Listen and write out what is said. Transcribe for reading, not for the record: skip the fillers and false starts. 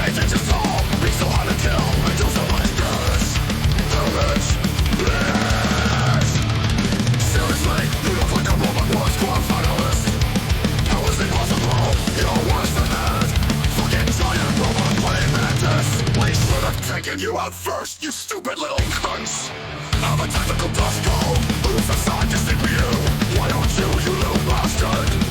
It's just all be so hard to kill and do so much damage. Seriously, you look like a robot war squad finalist. How is it possible? You're worse than that. Fucking giant robot playing madness. We should have taken you out first, you stupid little cunts. I'm a tactical dust cone. Who's the scientist in you? Why don't you little bastard?